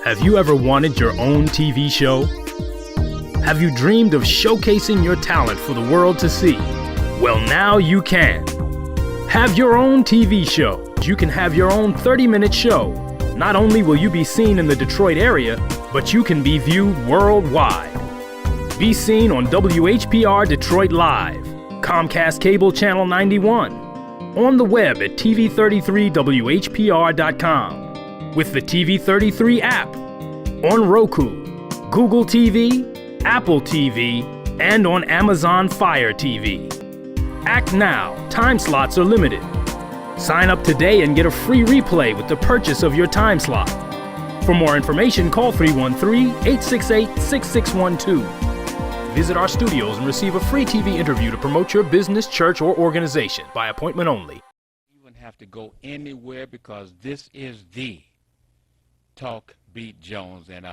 Have you ever wanted your own TV show? Have you dreamed of showcasing your talent for the world to see? Well, now you can. Have your own TV show. You can have your own 30-minute show. Not only will you be seen in the Detroit area, but you can be viewed worldwide. Be seen on WHPR Detroit Live, Comcast Cable Channel 91, on the web at TV33WHPR.com, with the TV33 app, on Roku, Google TV, Apple TV, and on Amazon Fire TV. Act now. Time slots are limited. Sign up today and get a free replay with the purchase of your time slot. For more information, call 313-868-6612. Visit our studios and receive a free TV interview to promote your business, church, or organization by appointment only. You wouldn't have to go anywhere because this is the Talk Beat Jones and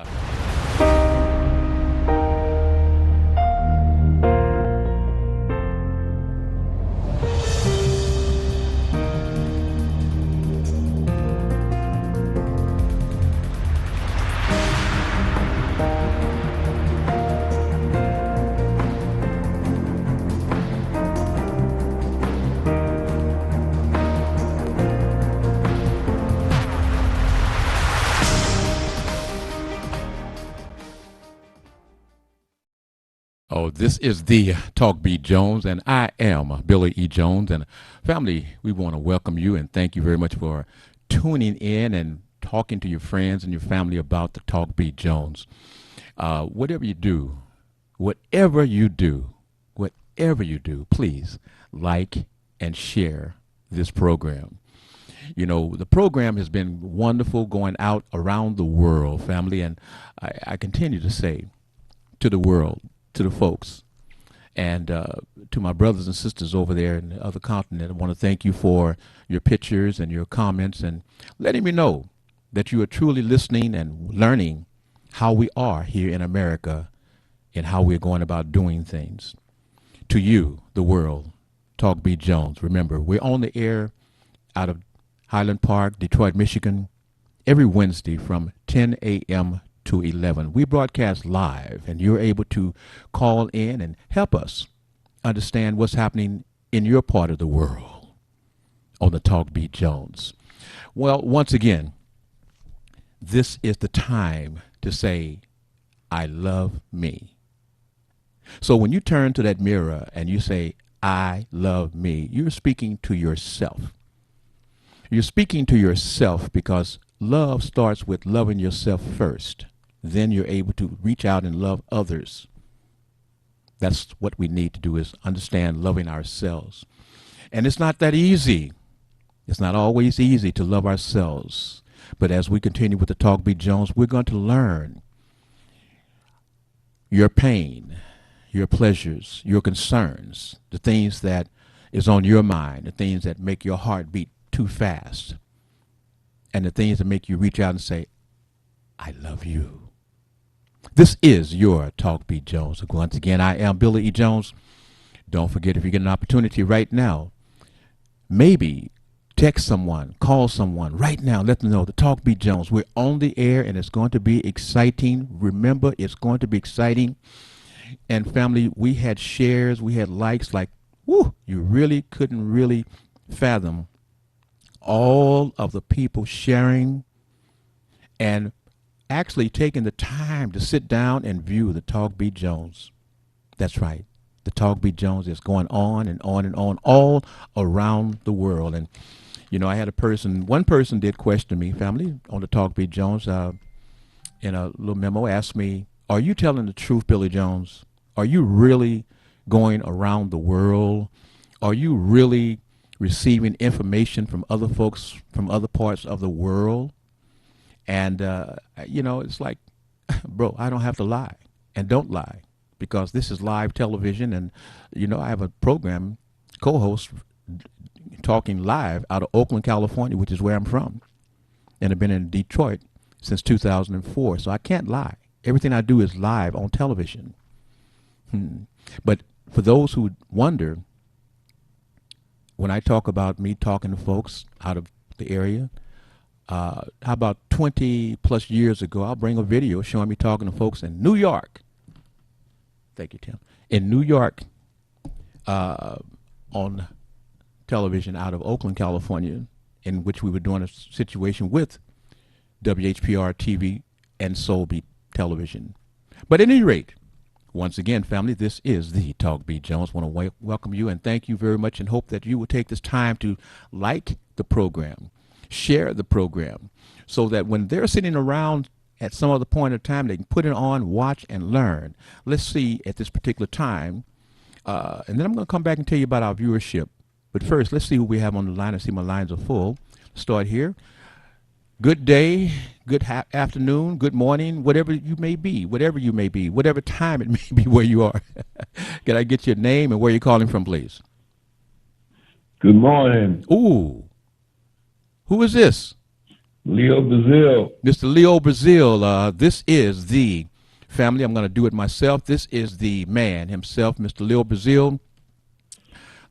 Oh, this is the Talk Beat Jones, and I am Billy E. Jones. And family, we want to welcome you and thank you very much for tuning in and talking to your friends and your family about the Talk Beat Jones. Whatever you do, please like and share this program. You know, the program has been wonderful going out around the world, family, and I continue to say to the world, to the folks, and to my brothers and sisters over there in the other continent, I want to thank you for your pictures and your comments and letting me know that you are truly listening and learning how we are here in America and how we're going about doing things. To you, the world, Talk Beat Jones. Remember, we're on the air out of Highland Park, Detroit, Michigan, every Wednesday from 10 a.m. to 11. We broadcast live, and you're able to call in and help us understand what's happening in your part of the world on the Talk Beat Jones. Well, once again, this is the time to say, I love me. So when you turn to that mirror and you say, I love me, you're speaking to yourself. You're speaking to yourself because love starts with loving yourself first. Then you're able to reach out and love others. That's what we need to do, is understand loving ourselves. And it's not that easy. It's not always easy to love ourselves. But as we continue with the Talk Beat Jones, we're going to learn your pain, your pleasures, your concerns, the things that is on your mind, the things that make your heart beat too fast, and the things that make you reach out and say, I love you. This is your Talk Beat Jones. Once again, I am Billy E. Jones. Don't forget, if you get an opportunity right now, maybe text someone, call someone right now, let them know the Talk Beat Jones. We're on the air, and it's going to be exciting. Remember, it's going to be exciting. And family, we had shares, we had likes, like, whoo, you really couldn't really fathom all of the people sharing and actually taking the time to sit down and view the Talk Beat Jones. That's right. The Talk Beat Jones is going on and on and on all around the world. And, you know, I had one person did question me, family, on the Talk Beat Jones, in a little memo, asked me, are you telling the truth, Billy Jones? Are you really going around the world? Are you really receiving information from other folks from other parts of the world? And, you know, it's like, bro, I don't have to lie, and don't lie, because this is live television. And, you know, I have a program co-host talking live out of Oakland, California, which is where I'm from. And I've been in Detroit since 2004. So I can't lie. Everything I do is live on television. But for those who wonder, when I talk about me talking to folks out of the area, how about 20 plus years ago, I'll bring a video showing me talking to folks in New York. Thank you, Tim. In New York, on television out of Oakland, California, in which we were doing a situation with WHPR TV and Soul Beat Television. But at any rate, once again, family, this is the Talk B. Jones. I want to welcome you and thank you very much and hope that you will take this time to like the program, share the program, so that when they're sitting around at some other point in time, they can put it on, watch, and learn. Let's see at this particular time. And then I'm going to come back and tell you about our viewership. But first, let's see who we have on the line and see my lines are full. Start here. Good day, good afternoon, good morning, whatever you may be, whatever time it may be where you are. Can I get your name and where you're calling from, please? Good morning. Ooh. Who is this? Leo Brazil. Mr. Leo Brazil. This is the family. I'm going to do it myself. This is the man himself, Mr. Leo Brazil.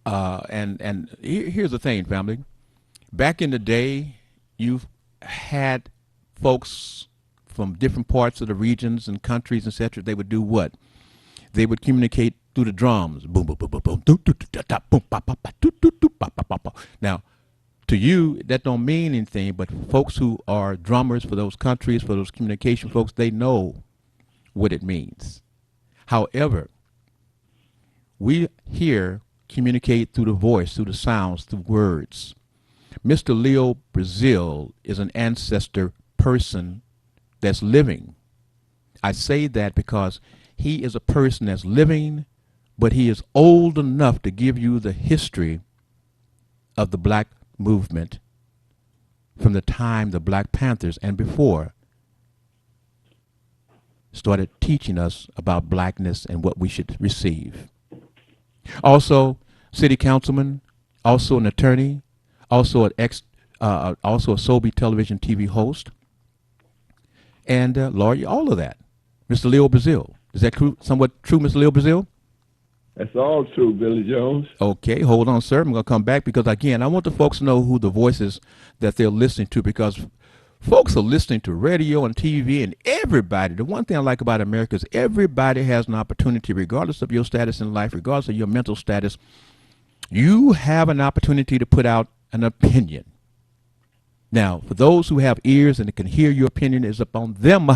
And here's the thing, family. Back in the day, you've had folks from different parts of the regions and countries, etc. They would do what? They would communicate through the drums. Boom, boom, boom, boom, boom. Now, to you, that don't mean anything, but folks who are drummers for those countries, for those communication folks, they know what it means. However, we here communicate through the voice, through the sounds, through words. Mr. Leo Brazil is an ancestor person that's living. I say that because he is a person that's living, but he is old enough to give you the history of the black movement from the time the Black Panthers and before started teaching us about blackness and what we should receive. Also, city councilman, also an attorney, also also a Soul Beat television TV host, and lawyer, all of that. Mr. Leo Brazil. Is that somewhat true, Mr. Leo Brazil? That's all true, Billy Jones. Okay, hold on, sir. I'm going to come back because, again, I want the folks to know who the voices that they're listening to, because folks are listening to radio and TV, and everybody, the one thing I like about America is everybody has an opportunity, regardless of your status in life, regardless of your mental status. You have an opportunity to put out an opinion. Now, for those who have ears and can hear your opinion, it's upon them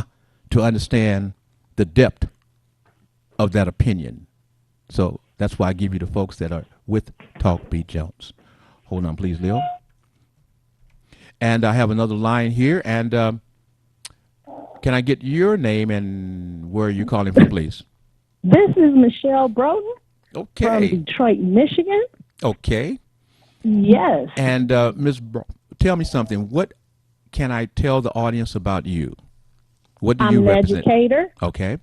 to understand the depth of that opinion. So that's why I give you the folks that are with Talk B. Jones. Hold on, please, Leo. And I have another line here. And can I get your name and where are you calling from, please? This is Michelle Broden Okay. from Detroit, Michigan. Okay. Yes. And Ms. Tell me something. What can I tell the audience about you? What do you represent? I'm an educator, Okay.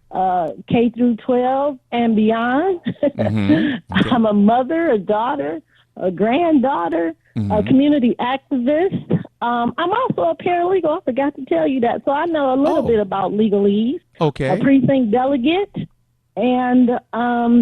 K through 12 and beyond. Okay. I'm a mother, a daughter, a granddaughter, a community activist. I'm also a paralegal. I forgot to tell you that. So I know a little bit about legalese. Okay. A precinct delegate, and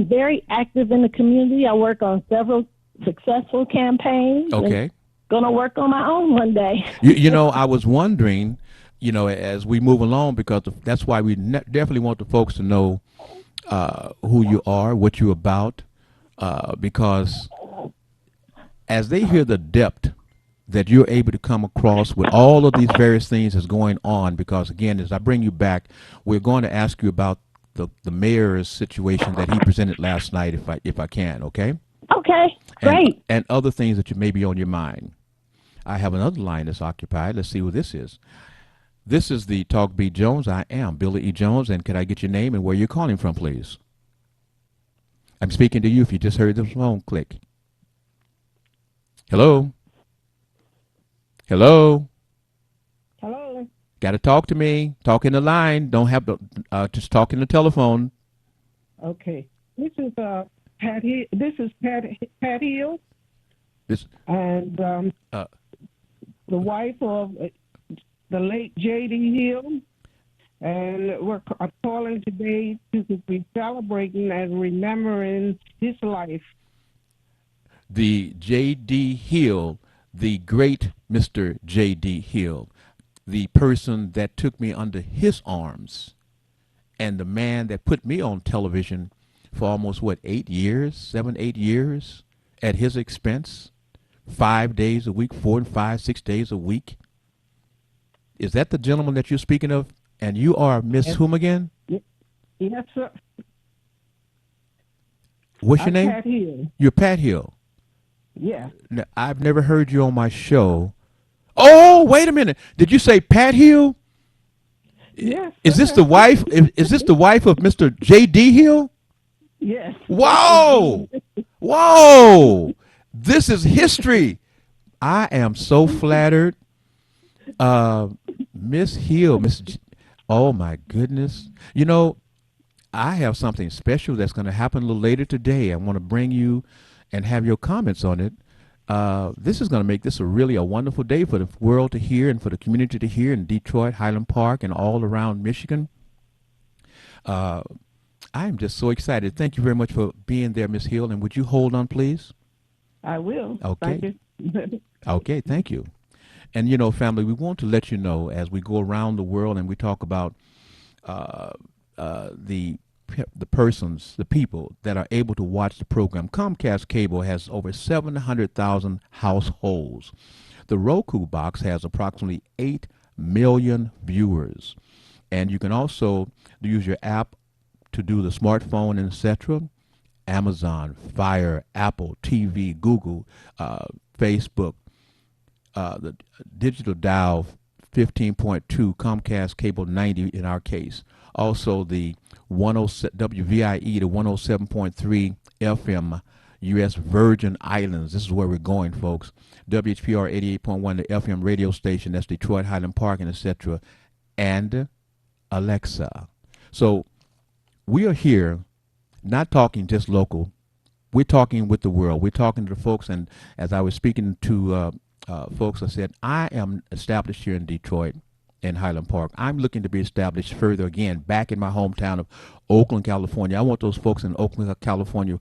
very active in the community. I work on several successful campaigns. Okay. Going to work on my own one day. You know, I was wondering, you know, as we move along, because that's why we definitely want the folks to know who you are, what you're about, because as they hear the depth that you're able to come across with all of these various things that's going on, because again, as I bring you back, we're going to ask you about the mayor's situation that he presented last night, if I can, okay? Okay, great. And other things that you may be on your mind. I have another line that's occupied. Let's see who this is. This is the Talk B. Jones. I am Billy E. Jones, and could I get your name and where you're calling from, please? I'm speaking to you if you just heard the phone click. Hello? Hello? Hello. Got to talk to me. Talk in the line. Don't have to just talk in the telephone. Okay. This is Pat. This is Pat Hill, This. and the wife of the late J.D. Hill, and I'm calling today to be celebrating and remembering his life. The J.D. Hill, the great Mr. J.D. Hill. the person that took me under his arms and the man that put me on television for almost, 8 years, 7, 8 years at his expense, 5 days a week, 4 and 5, 6 days a week. Is that the gentleman that you're speaking of? And you are Miss whom again? Yes, sir. What's your I'm name? Pat Hill. You're Pat Hill. Yeah. Now, I've never heard you on my show. Oh, wait a minute. Did you say Pat Hill? Yes. Is this the wife? Is this the wife of Mr. J.D. Hill? Yes. Whoa! Whoa! This is history. I am so flattered. Miss Hill, oh my goodness. You know, I have something special that's going to happen a little later today. I want to bring you and have your comments on it. This is going to make this a wonderful day for the world to hear and for the community to hear in Detroit, Highland Park, and all around Michigan. I am just so excited. Thank you very much for being there, Miss Hill. And would you hold on, please? I will. Okay. Thank you. Okay, thank you. And, you know, family, we want to let you know as we go around the world and we talk about the persons, the people that are able to watch the program. Comcast Cable has over 700,000 households. The Roku box has approximately 8 million viewers. And you can also use your app to do the smartphone, etc. Amazon, Fire, Apple TV, Google, Facebook, the digital dial 15.2, Comcast Cable 90 in our case. Also the WVIE, the 107.3 FM, U.S. Virgin Islands. This is where we're going, folks. WHPR 88.1, the FM radio station. That's Detroit, Highland Park, and etc. And Alexa. So we are here not talking just local. We're talking with the world. We're talking to the folks. And as I was speaking to folks, I said, I am established here in Detroit in Highland Park. I'm looking to be established further again back in my hometown of Oakland, California. I want those folks in Oakland, California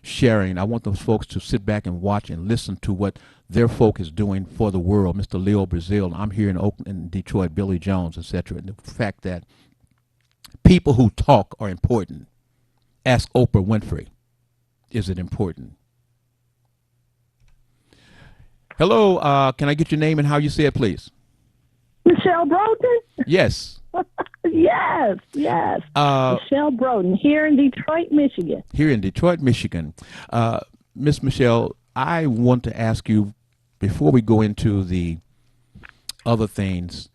sharing. I want those folks to sit back and watch and listen to what their folk is doing for the world. Mr. Leo Brazil, I'm here in Oakland, in Detroit, Billy Jones, etc. And the fact that people who talk are important. Ask Oprah Winfrey, is it important? Hello, can I get your name and how you say it, please? Michelle Broughton? Yes. Yes. Michelle Broughton, here in Detroit, Michigan. Here in Detroit, Michigan. Miss Michelle, I want to ask you, before we go into the other things,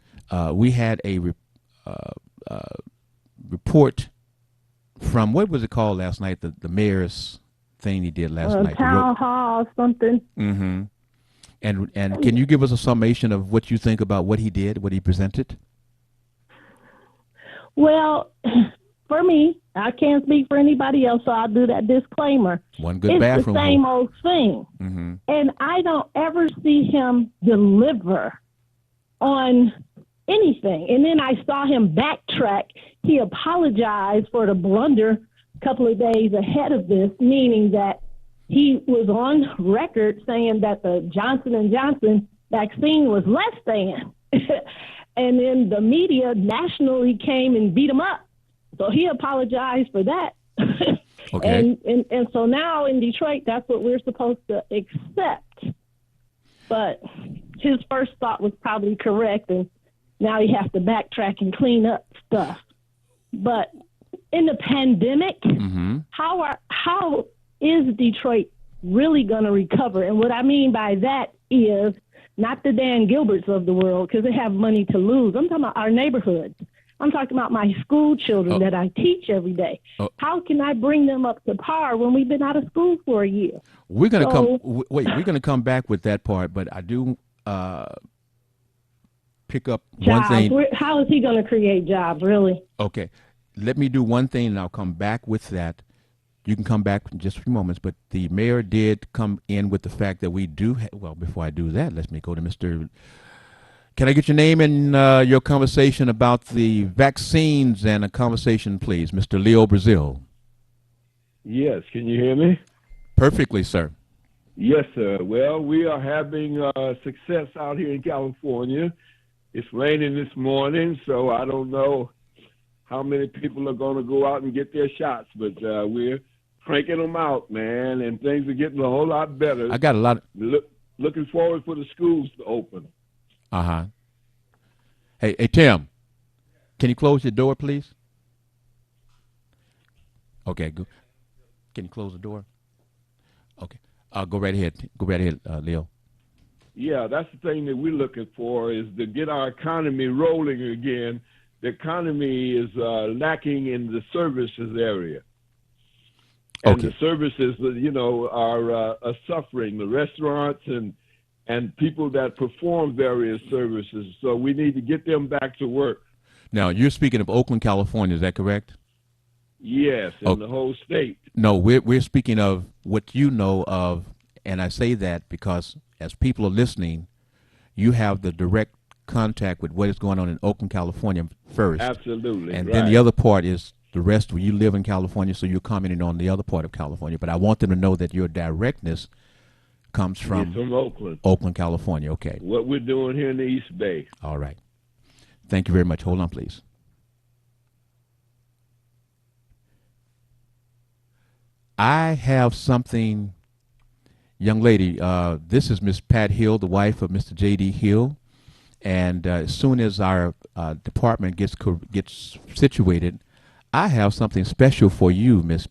we had a report from, what was it called last night, the mayor's thing he did last night? Town hall, something. Mm-hmm. And can you give us a summation of what you think about what he did, what he presented? Well, for me, I can't speak for anybody else, so I'll do that disclaimer. One good bathroom. It's the same old thing. Mm-hmm. And I don't ever see him deliver on anything. And then I saw him backtrack. He apologized for the blunder a couple of days ahead of this, meaning that he was on record saying that the Johnson & Johnson vaccine was less than. And then the media nationally came and beat him up. So he apologized for that. Okay. And so now in Detroit, that's what we're supposed to accept. But his first thought was probably correct, and now he has to backtrack and clean up stuff. But in the pandemic, mm-hmm. how is Detroit really going to recover? And what I mean by that is not the Dan Gilberts of the world, because they have money to lose. I'm talking about our neighborhoods. I'm talking about my school children that I teach every day. How can I bring them up to par when we've been out of school for a year? We're going to we're going to come back with that part, but I do pick up jobs. One thing. How is he going to create jobs, really? Okay. Let me do one thing, and I'll come back with that. You can come back in just a few moments, but the mayor did come in with the fact that we do well, before I do that, let me go to Mr. Can I get your name and your conversation about the vaccines and a conversation, please? Mr. Leo Brazil. Yes, can you hear me? Perfectly, sir. Yes, sir. Well, we are having success out here in California. It's raining this morning, so I don't know how many people are going to go out and get their shots, but we're cranking them out, man, and things are getting a whole lot better. I got a lot of... Looking forward for the schools to open. Uh-huh. Hey, Tim, can you close your door, please? Okay, go. Can you close the door? Okay. Go right ahead. Go right ahead, Leo. Yeah, that's the thing that we're looking for, is to get our economy rolling again. The economy is lacking in the services area. And Okay. the services, are suffering. The restaurants and people that perform various services. So we need to get them back to work. Now, you're speaking of Oakland, California. Is that correct? Yes, in the whole state. No, we're speaking of what you know of, and I say that because as people are listening, you have the direct contact with what is going on in Oakland, California first. Absolutely. And right. then the other part is the rest where you live in California, so you're commenting on the other part of California. But I want them to know that your directness comes It's from from Oakland. Oakland, California. Okay. What we're doing here in the East Bay. All right. Thank you very much. Hold on, please. I have something, young lady. This is Miss Pat Hill, the wife of Mr. J.D. Hill. And as soon as our department gets situated, I have something special for you, Miss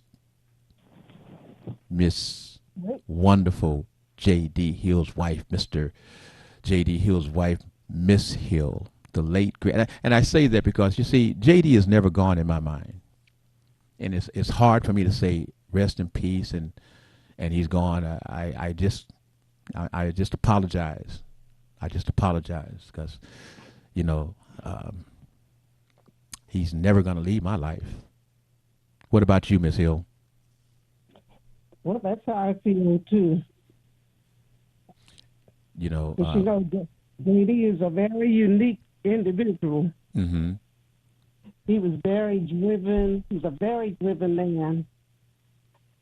wonderful J.D. Hill's wife, Mr. J.D. Hill's wife, Miss Hill, the late great. And I say that because, you see, J.D. has never gone in my mind. And it's hard for me to say rest in peace and he's gone. I just apologize. I just apologize because, he's never going to leave my life. What about you, Miss Hill? Well, that's how I feel too. But JD is a very unique individual. Mm-hmm. He was very driven. He's a very driven man.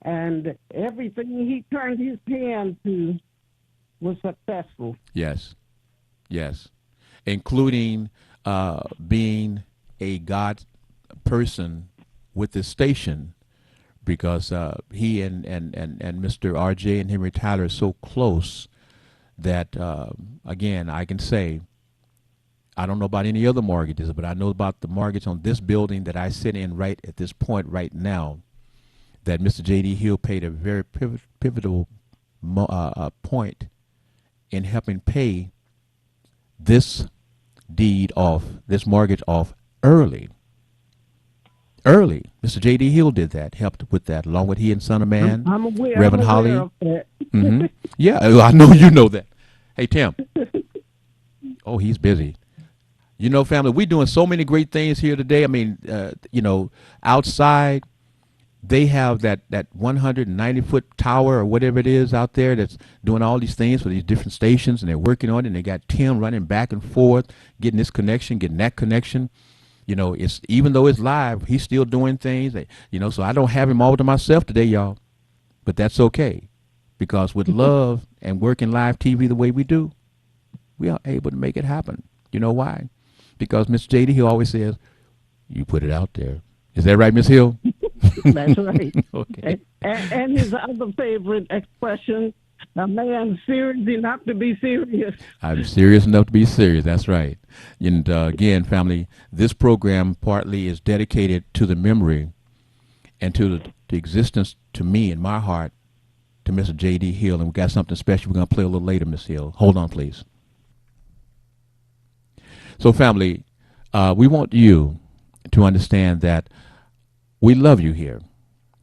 And everything he turned his hand to was successful. Yes. Including being a God person with the station, because he and Mr. RJ and Henry Tyler are so close that, again, I can say, I don't know about any other mortgages, but I know about the mortgage on this building that I sit in right at this point right now, that Mr. J.D. Hill played a very pivotal point in helping pay this mortgage off early. Mr. J.D. Hill did that, helped with that, along with he and Son of Man, I'm aware, Reverend Holly. of that. Mm-hmm. Yeah, I know you know that. Hey, Tim. Oh, he's busy. Family, we're doing so many great things here today. I mean, outside, they have that 190-foot tower or whatever it is out there that's doing all these things for these different stations, and they're working on it, and they got Tim running back and forth, getting this connection, getting that connection. It's even though it's live, he's still doing things. So I don't have him all to myself today, y'all. But that's okay, because with love and working live TV the way we do, we are able to make it happen. You know why? Because Mr. J.D. Hill always says, you put it out there. Is that right, Miss Hill? That's right. Okay. And his other favorite expression, a man serious enough to be serious. I'm serious enough to be serious. That's right. And again, family, this program partly is dedicated to the memory and to the existence to me in my heart to Mr. J.D. Hill. And we got something special we're going to play a little later, Miss Hill. Hold on, please. So, family, we want you to understand that we love you here.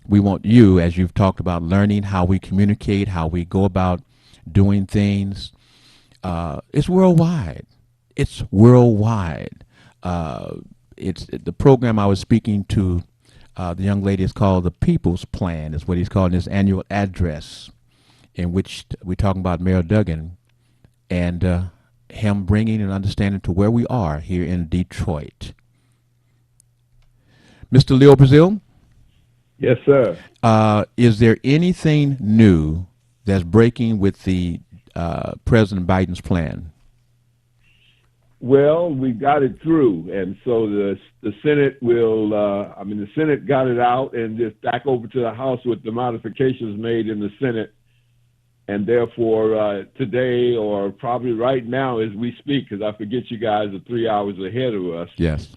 We want you, as you've talked about, learning how we communicate, how we go about doing things. It's worldwide. It's worldwide. It's the program I was speaking to. The young lady is called the People's Plan. Is what he's calling his annual address, in which we're talking about Mayor Duggan and him bringing an understanding to where we are here in Detroit. Mr. Leo Brazil? Yes, sir. Is there anything new that's breaking with the President Biden's plan? Well, we got it through, and so the Senate will. The Senate got it out, and just back over to the House with the modifications made in the Senate, and therefore today, or probably right now as we speak, because I forget you guys are 3 hours ahead of us. Yes.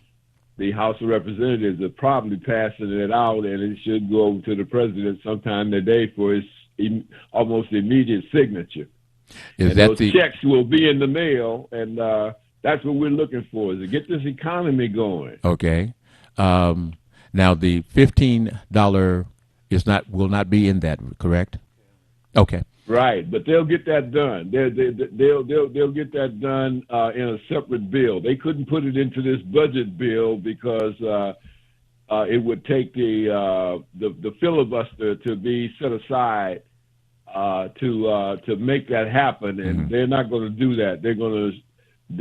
The House of Representatives are probably passing it out, and it should go over to the president sometime today for his almost immediate signature. Is and that those checks will be in the mail, and that's what we're looking for, is to get this economy going. Okay. Now the $15 will not be in that, correct? Okay. Right, but they'll get that done. They'll get that done in a separate bill. They couldn't put it into this budget bill because it would take the filibuster to be set aside to make that happen, and they're not going to do that. They're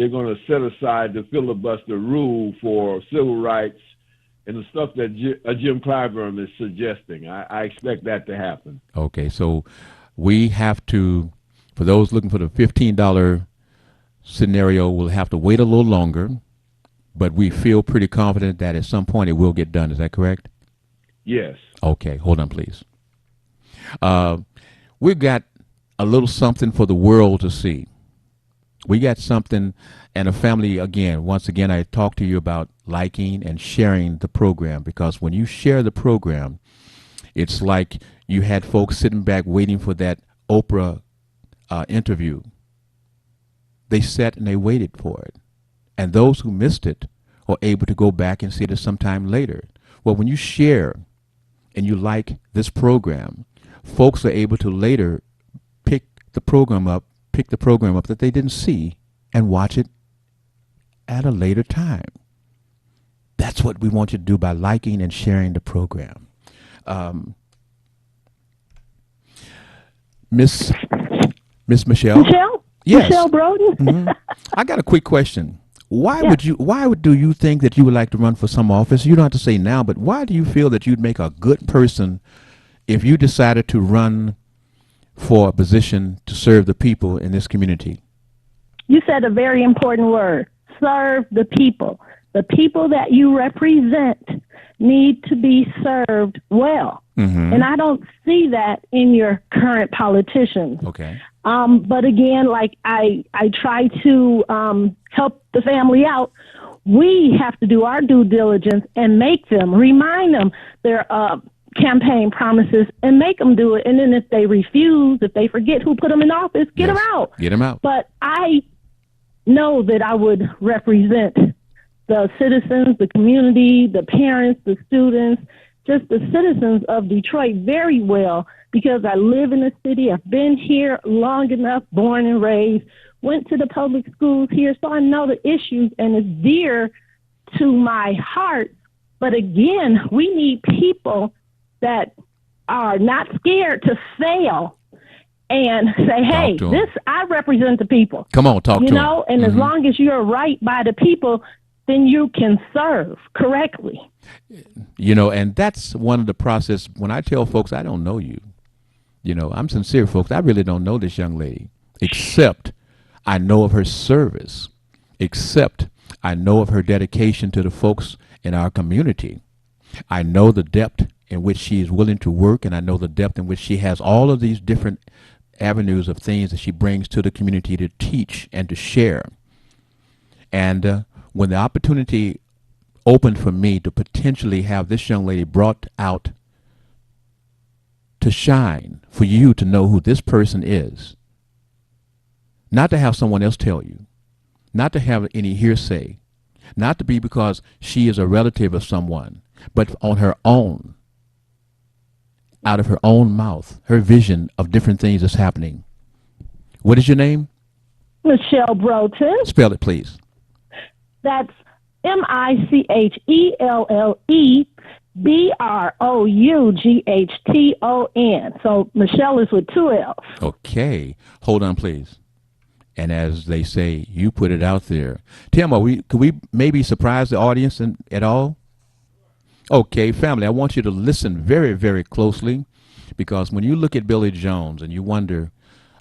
going to set aside the filibuster rule for civil rights and the stuff that Jim Clyburn is suggesting. I expect that to happen. Okay, so we have to, for those looking for the $15 scenario, we'll have to wait a little longer, but we feel pretty confident that at some point it will get done. Is that correct? Yes. Okay, hold on, please. We've got a little something for the world to see. We got something, and a family, once again, I talked to you about liking and sharing the program, because when you share the program, it's like you had folks sitting back waiting for that Oprah interview. They sat and they waited for it. And those who missed it are able to go back and see it sometime later. Well, when you share and you like this program, folks are able to later pick the program up that they didn't see and watch it at a later time. That's what we want you to do by liking and sharing the program. Miss Michelle? Michelle? Yes. Michelle Broden? I got a quick question. Why do you think that you would like to run for some office? You don't have to say now, but why do you feel that you'd make a good person if you decided to run for a position to serve the people in this community? You said a very important word, serve the people. The people that you represent need to be served well. And I don't see that in your current politicians. Okay. But again, like I try to help the family out. We have to do our due diligence and remind them their campaign promises and make them do it. And then if they refuse, if they forget who put them in office, get them out. Get them out. But I know that I would represent the citizens, the community, the parents, the students, just the citizens of Detroit very well, because I live in the city. I've been here long enough, born and raised, went to the public schools here, so I know the issues, and it's dear to my heart. But again, we need people that are not scared to fail and say, hey, I represent the people. Come on, talk to them. You know, and as long as you're right by the people, then you can serve correctly. You know, and that's one of the process. When I tell folks I don't know you, you know, I'm sincere, folks. I really don't know this young lady, except I know of her service, except I know of her dedication to the folks in our community. I know the depth in which she is willing to work, and I know the depth in which she has all of these different avenues of things that she brings to the community to teach and to share. And when the opportunity opened for me to potentially have this young lady brought out to shine, for you to know who this person is, not to have someone else tell you, not to have any hearsay, not to be because she is a relative of someone, but on her own, out of her own mouth, her vision of different things that's happening. What is your name? Michelle Broden. Spell it, please. That's Michellebroughdton. So Michelle is with 2 L's. Okay. Hold on, please. And as they say, you put it out there. Tim, could we maybe surprise the audience at all? Okay, family, I want you to listen very, very closely, because when you look at Billy Jones and you wonder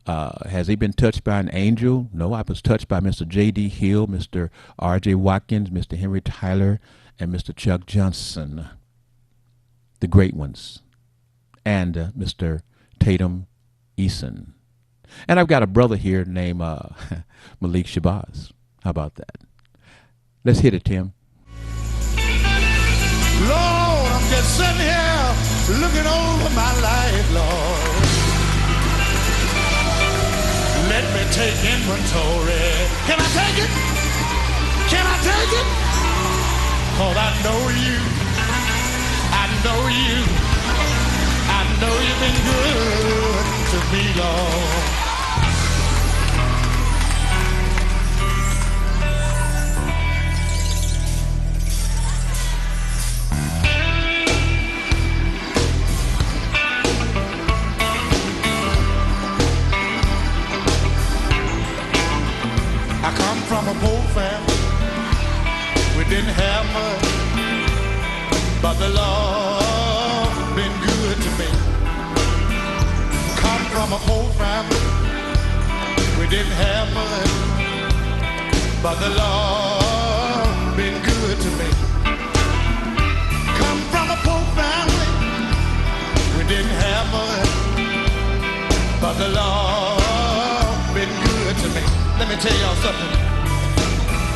Has he been touched by an angel? No, I was touched by Mr. J.D. Hill, Mr. R.J. Watkins, Mr. Henry Tyler, and Mr. Chuck Johnson, the great ones, and Mr. Tatum Eason. And I've got a brother here named Malik Shabazz. How about that? Let's hit it, Tim. Lord, I'm just sitting here looking over my life, Lord. Let me take inventory. Can I take it? Can I take it? 'Cause I know you. I know you. I know you've been good to me, Lord. I come from a poor family. We didn't have much, but the Lord been good to me. Come from a poor family. We didn't have much, but the Lord been good to me. Come from a poor family. We didn't have much, but the Lord been good to me. Let me tell y'all something.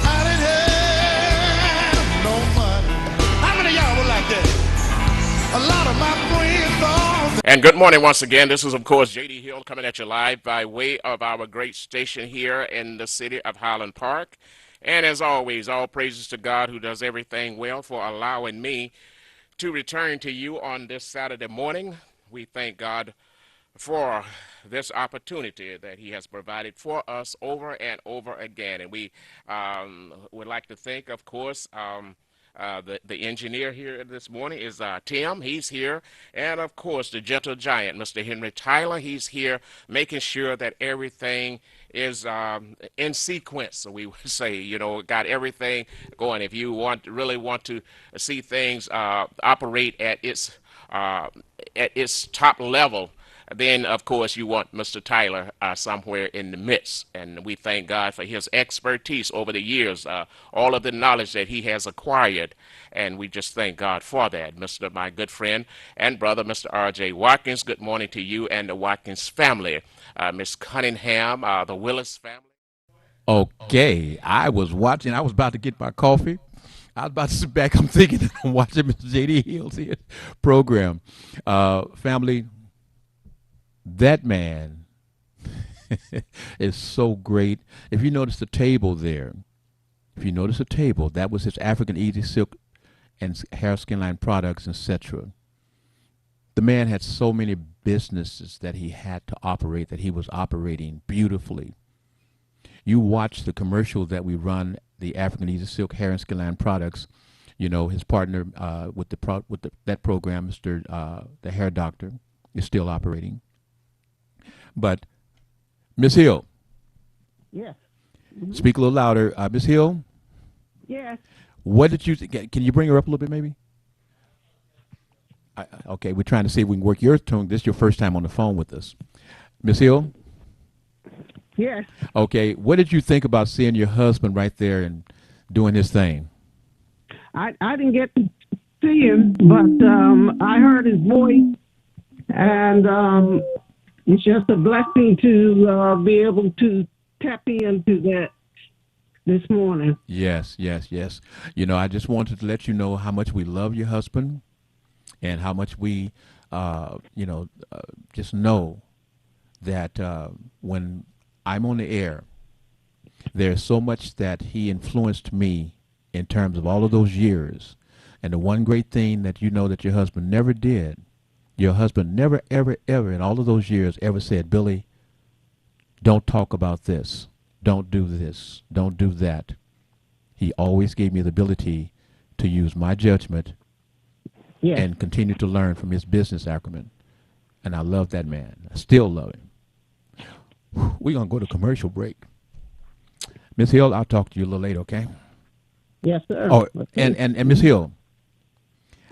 I didn't have no money. How many of y'all were like that? A lot of my friends thought. And good morning once again. This is, of course, J.D. Hill coming at you live by way of our great station here in the city of Highland Park. And as always, all praises to God who does everything well for allowing me to return to you on this Saturday morning. We thank God for this opportunity that he has provided for us over and over again. And we would like to thank, of course, the engineer here this morning is Tim. He's here. And, of course, the gentle giant, Mr. Henry Tyler. He's here making sure that everything is in sequence. So we would say, you know, got everything going. If you really want to see things operate at its top level, then, of course, you want Mr. Tyler somewhere in the midst. And we thank God for his expertise over the years, all of the knowledge that he has acquired. And we just thank God for that. My good friend and brother, Mr. R.J. Watkins, good morning to you and the Watkins family. Miss Cunningham, the Willis family. Okay, I was watching. I was about to get my coffee. I was about to sit back. I'm thinking I'm watching Mr. J.D. Hill's here program. Family, that man is so great. If you notice the table there, that was his African Easy Silk and hair skin line products, etc. The man had so many businesses that he had to operate, that he was operating beautifully. You watch the commercial that we run, the African Easy Silk hair and skin line products. You know, his partner with that program, Mr. The Hair Doctor, is still operating. But Miss Hill, Yes. speak a little louder. Miss Hill, Yes. what did you think? Can you bring her up a little bit, maybe? Okay, we're trying to see if we can work your tone. This is your first time on the phone with us. Miss Hill? Yes. Okay, what did you think about seeing your husband right there and doing his thing? I didn't get to see him, but I heard his voice, and it's just a blessing to be able to tap into that this morning. Yes. You know, I just wanted to let you know how much we love your husband and how much we, just know that when I'm on the air, there's so much that he influenced me in terms of all of those years. And the one great thing that you know that your husband never did, your husband never, ever, ever in all of those years ever said, Billy, don't talk about this. Don't do this. Don't do that. He always gave me the ability to use my judgment and continue to learn from his business acumen. And I love that man. I still love him. We're going to go to commercial break. Miss Hill, I'll talk to you a little later, okay? Yes, sir. Oh, Okay. and Miss Hill,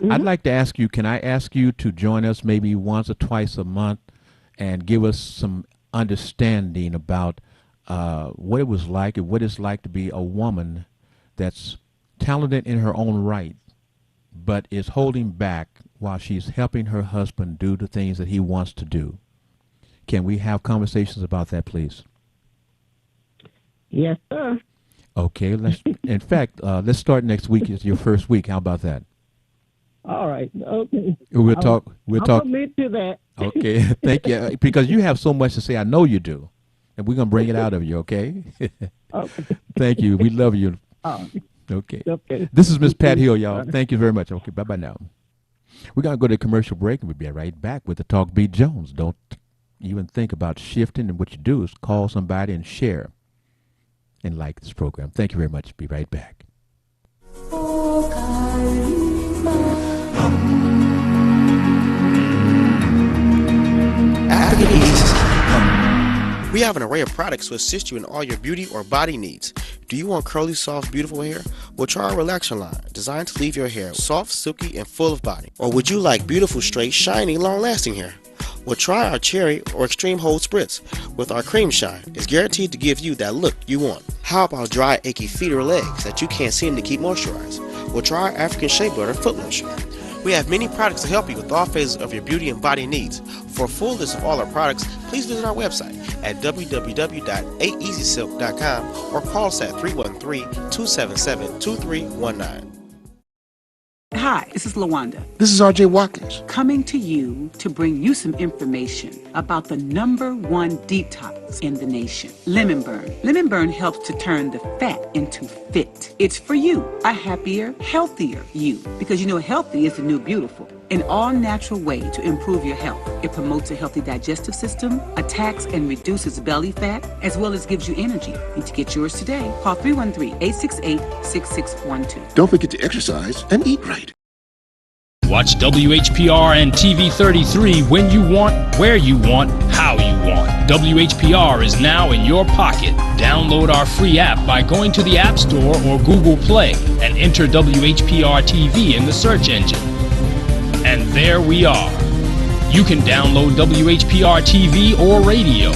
I'd like to ask you, can I ask you to join us maybe once or twice a month and give us some understanding about what it was like and what it's like to be a woman that's talented in her own right, but is holding back while she's helping her husband do the things that he wants to do. Can we have conversations about that, please? Yes, sir. Okay, in fact, let's start next week. It's your first week. How about that? All right. Okay. We'll talk. I'll commit to that. Okay, thank you. Because you have so much to say. I know you do. And we're going to bring it out of you, okay? Okay. Thank you. We love you. Okay. Okay. This is Miss Pat Hill, y'all. Thank you very much. Okay, bye-bye now. We're going to go to a commercial break, and we'll be right back with the Talk Beat Jones. Don't even think about shifting, and what you do is call somebody and share and like this program. Thank you very much. Be right back. African East. We have an array of products to assist you in all your beauty or body needs. Do you want curly, soft, beautiful hair? Well, try our Relaxer line, designed to leave your hair soft, silky, and full of body. Or would you like beautiful, straight, shiny, long-lasting hair? Well, try our Cherry or Extreme Hold Spritz with our Cream Shine. It's guaranteed to give you that look you want. How about dry, achy feet or legs that you can't seem to keep moisturized? Well, try our African Shea Butter Foot Lotion. We have many products to help you with all phases of your beauty and body needs. For a full list of all our products, please visit our website at www.aeasysilk.com or call us at 313-277-2319. Hi, this is LaWanda. This is RJ Watkins. Coming to you to bring you some information about the #1 detox in the nation, Lemon Burn. Lemon Burn helps to turn the fat into fit. It's for you, a happier, healthier you, because you know healthy is the new beautiful. An all-natural way to improve your health. It promotes a healthy digestive system, attacks and reduces belly fat, as well as gives you energy. Need to get yours today. Call 313-868-6612. Don't forget to exercise and eat right. Watch WHPR and TV 33 when you want, where you want, how you want. WHPR is now in your pocket. Download our free app by going to the App Store or Google Play and enter WHPR TV in the search engine. And there we are. You can download WHPR TV or radio.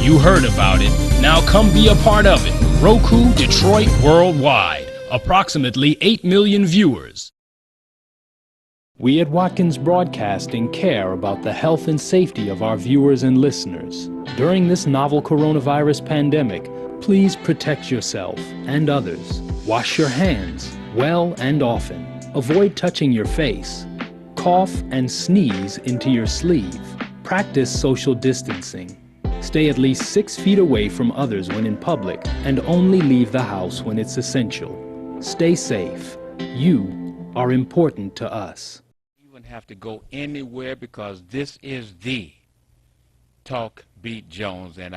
You heard about it. Now come be a part of it. Roku, Detroit, worldwide. Approximately 8 million viewers. We at Watkins Broadcasting care about the health and safety of our viewers and listeners. During this novel coronavirus pandemic, please protect yourself and others. Wash your hands well and often. Avoid touching your face. Cough and sneeze into your sleeve. Practice social distancing. Stay at least 6 feet away from others when in public and only leave the house when it's essential. Stay safe. You are important to us. You wouldn't have to go anywhere because this is the Talk Beat Jones and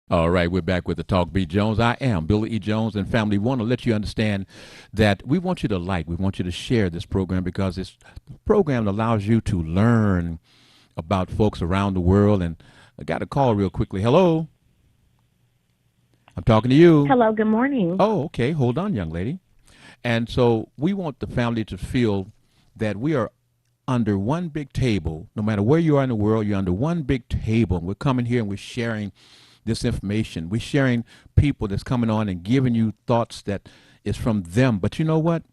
All right, we're back with the Talk Beat Jones. I am Billy E. Jones, and family, we want to let you understand that we want you to we want you to share this program because this program allows you to learn about folks around the world. And I got a call real quickly. Hello? I'm talking to you. Hello, good morning. Oh, okay. Hold on, young lady. And so we want the family to feel that we are under one big table. No matter where you are in the world, you're under one big table. And we're coming here and we're sharing this information. We're sharing people that's coming on and giving you thoughts that is from them. But you know what?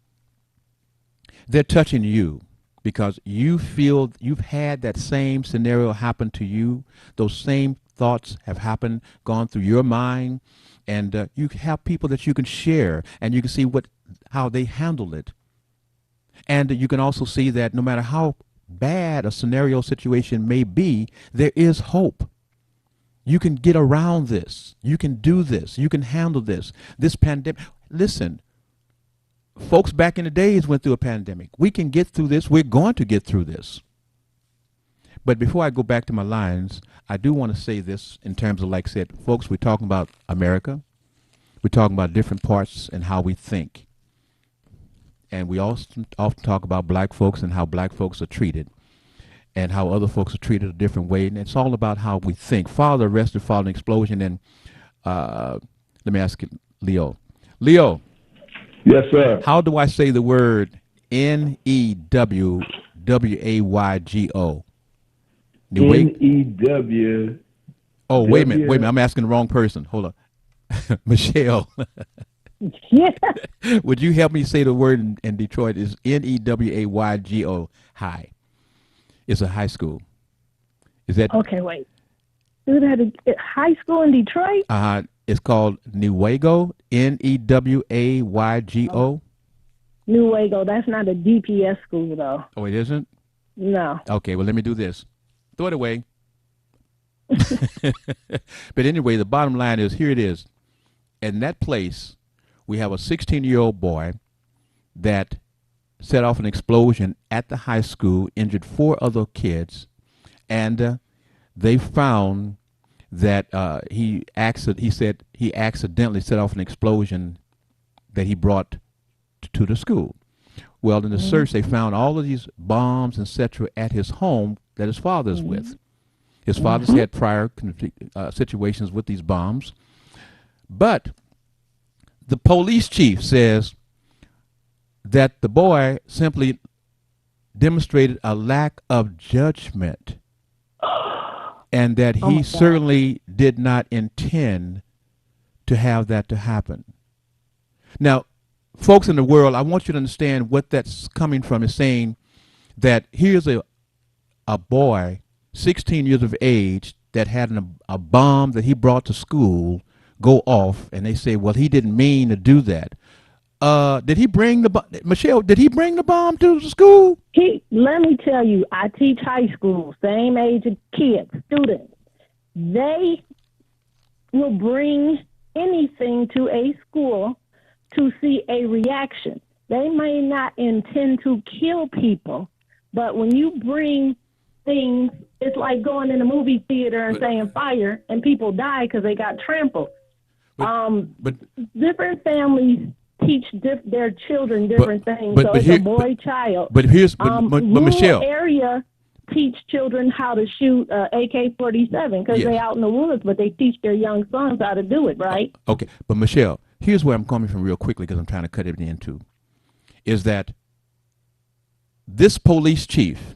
They're touching you because you feel you've had that same scenario happen to you. Those same thoughts have happened, gone through your mind, and you have people that you can share and you can see how they handle it. And you can also see that no matter how bad a scenario situation may be, there is hope. You can get around this. You can do this. You can handle this. This pandemic. Listen, folks back in the days went through a pandemic. We can get through this. We're going to get through this. But before I go back to my lines, I do want to say this in terms of, like I said, folks, we're talking about America. We're talking about different parts and how we think. And we also often talk about black folks and how black folks are treated. and how other folks are treated a different way. And it's all about how we think. Father arrested following explosion. And let me ask you, Leo. Leo. Yes, sir. How do I say the word Newaygo? New. Oh, wait a minute. I'm asking the wrong person. Hold on. Michelle. Yeah. Would you help me say the word in Detroit is Newaygo high? It's a high school. Is that Okay, wait. Is that a high school in Detroit? It's called Newaygo, Newaygo. Newaygo. That's not a DPS school, though. Oh, it isn't? No. Okay, well, let me do this. Throw it away. But anyway, the bottom line is, here it is. In that place, we have a 16-year-old boy that set off an explosion at the high school, injured 4 other kids, and they found that he said he accidentally set off an explosion that he brought to the school. Well, in the search, they found all of these bombs, etc., at his home that his father's with. His father's had prior situations with these bombs. But the police chief says that the boy simply demonstrated a lack of judgment and that he certainly did not intend to have that to happen. Now, folks in the world, I want you to understand what that's coming from is saying that here's a boy, 16 years of age, that had a bomb that he brought to school go off, and they say, well, he didn't mean to do that. Did he bring the Michelle? Did he bring the bomb to the school? Let me tell you, I teach high school, same age of kids, students. They will bring anything to a school to see a reaction. They may not intend to kill people, but when you bring things, it's like going in a movie theater and saying fire, and people die because they got trampled. But different families teach their children different things. So it's a boy child. But Michelle, area teach children how to shoot AK-47 because they're out in the woods, but they teach their young sons how to do it, right? Okay, but Michelle, here's where I'm coming from real quickly because I'm trying to cut it into, is that this police chief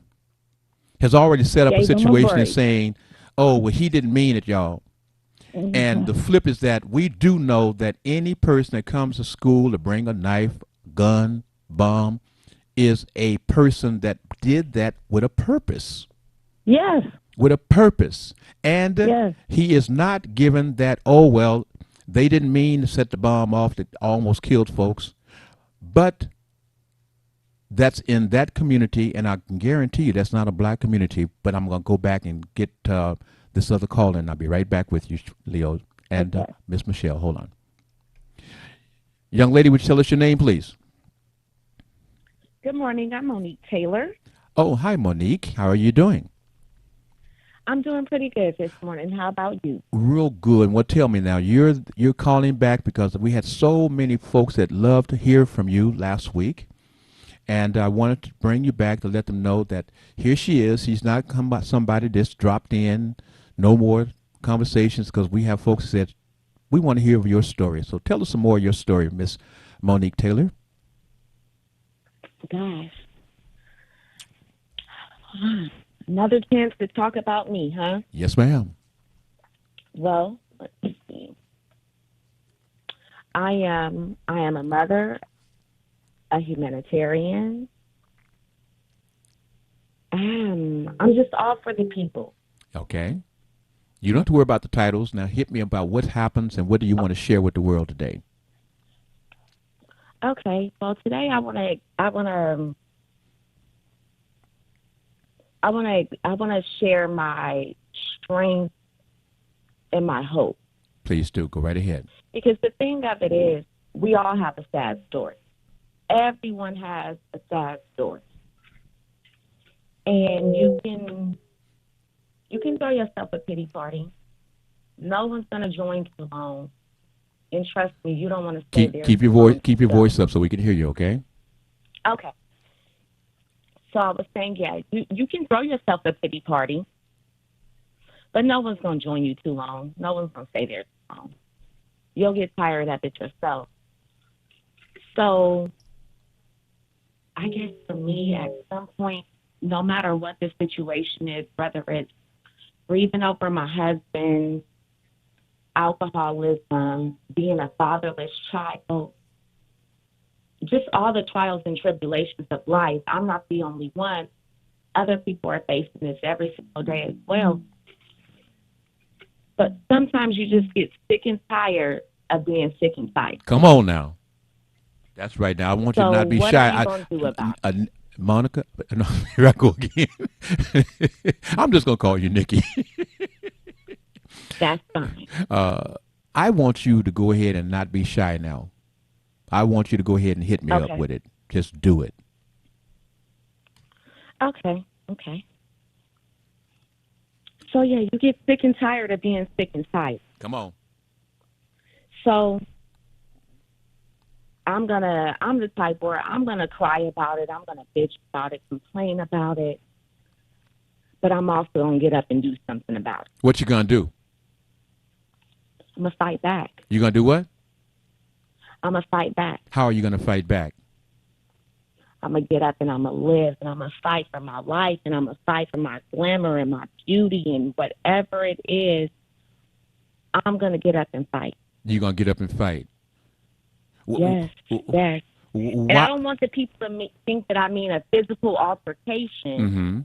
has already set up a situation and saying, oh, well, he didn't mean it, y'all. And the flip is that we do know that any person that comes to school to bring a knife, gun, bomb, is a person that did that with a purpose. Yes. With a purpose. And he is not given that, oh, well, they didn't mean to set the bomb off that almost killed folks. But that's in that community, and I can guarantee you that's not a black community. But I'm going to go back and get this other call, and I'll be right back with you, Leo, and Miss Michelle. Hold on. Young lady, would you tell us your name, please? Good morning. I'm Monique Taylor. Oh, hi, Monique. How are you doing? I'm doing pretty good this morning. How about you? Real good. Well, tell me now, you're calling back because we had so many folks that loved to hear from you last week. And I wanted to bring you back to let them know that here she is. She's not somebody just dropped in. No more conversations, because we have folks that said, we want to hear your story. So tell us some more of your story, Miss Monique Taylor. Gosh. Another chance to talk about me, huh? Yes, ma'am. Well, let's see. I am a mother, a humanitarian. I'm just all for the people. Okay. You don't have to worry about the titles. Now hit me about what happens and what do you want to share with the world today? Okay. Well, today I want to share my strength and my hope. Please do. Go right ahead. Because the thing of it is, we all have a sad story. Everyone has a sad story. And you can throw yourself a pity party. No one's going to join you alone. And trust me, you don't want to stay there. Keep your voice up so we can hear you, okay? Okay. So I was saying, yeah, you can throw yourself a pity party, but no one's going to join you too long. No one's going to stay there too long. You'll get tired of it yourself. So I guess for me, at some point, no matter what the situation is, whether it's grieving over my husband, alcoholism, being a fatherless child, just all the trials and tribulations of life, I'm not the only one. Other people are facing this every single day as well. But sometimes you just get sick and tired of being sick and tired. Come on now. That's right. Now I want you to not be what shy. Are you going to do about it? Monica, no, here I go again. I'm just gonna call you Nikki. That's fine. I want you to go ahead and not be shy now. I want you to go ahead and hit me up Okay. with it. Just do it. Okay. So yeah, you get sick and tired of being sick and tired. Come on. So I'm the type where I'm gonna cry about it, I'm gonna bitch about it, complain about it, but I'm also gonna get up and do something about it. What you gonna do? I'm gonna fight back. You gonna do what? I'm gonna fight back. How are you gonna fight back? I'm gonna get up and I'm gonna live and I'm gonna fight for my life and I'm gonna fight for my glamour and my beauty and whatever it is. I'm gonna get up and fight. You gonna get up and fight? Yes. And I don't want the people to think that I mean a physical altercation. Mm-hmm.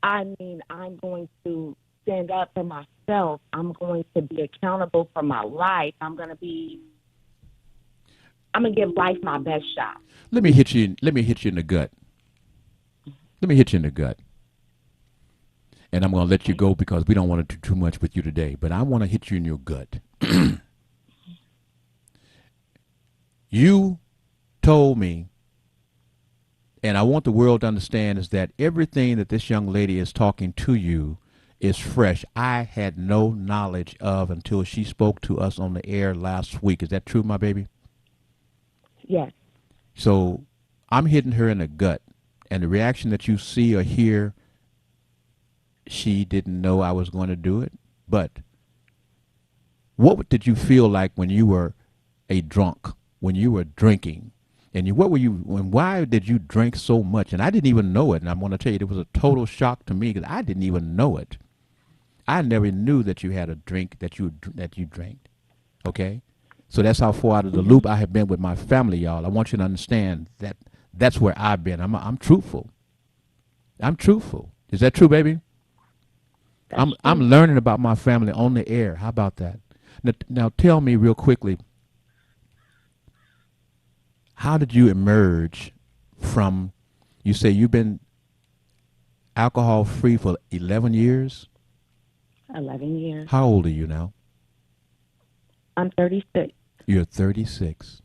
I mean, I'm going to stand up for myself. I'm going to be accountable for my life. I'm going to give life my best shot. Let me hit you in the gut. Let me hit you in the gut. And I'm going to let you go because we don't want to do too much with you today. But I want to hit you in your gut. You told me, and I want the world to understand, is that everything that this young lady is talking to you is fresh. I had no knowledge of until she spoke to us on the air last week. Is that true, my baby? Yes. So I'm hitting her in the gut, and the reaction that you see or hear, she didn't know I was going to do it. But what did you feel like when you were a drunk, when you were drinking? And why did you drink so much? And I didn't even know it. And I'm going to tell you, it was a total shock to me because I didn't even know it. I never knew that you had a drink that you drank. Okay? So that's how far out of the loop I have been with my family, y'all. I want you to understand that that's where I've been. I'm truthful. I'm truthful. Is that true, baby? I'm learning about my family on the air. How about that? Now tell me real quickly, how did you emerge from, you say you've been alcohol free for 11 years? 11 years. How old are you now? I'm 36. You're 36.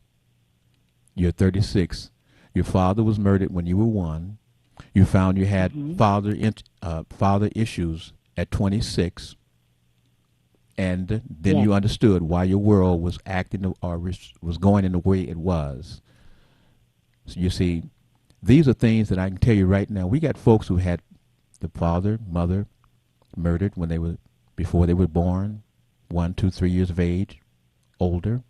You're 36. Your father was murdered when you were 1. You found you had father issues at 26. And then you understood why your world was acting or was going in the way it was. So you see, these are things that I can tell you right now. We got folks who had the father, mother murdered before they were born, 1, 2, 3 years of age, older.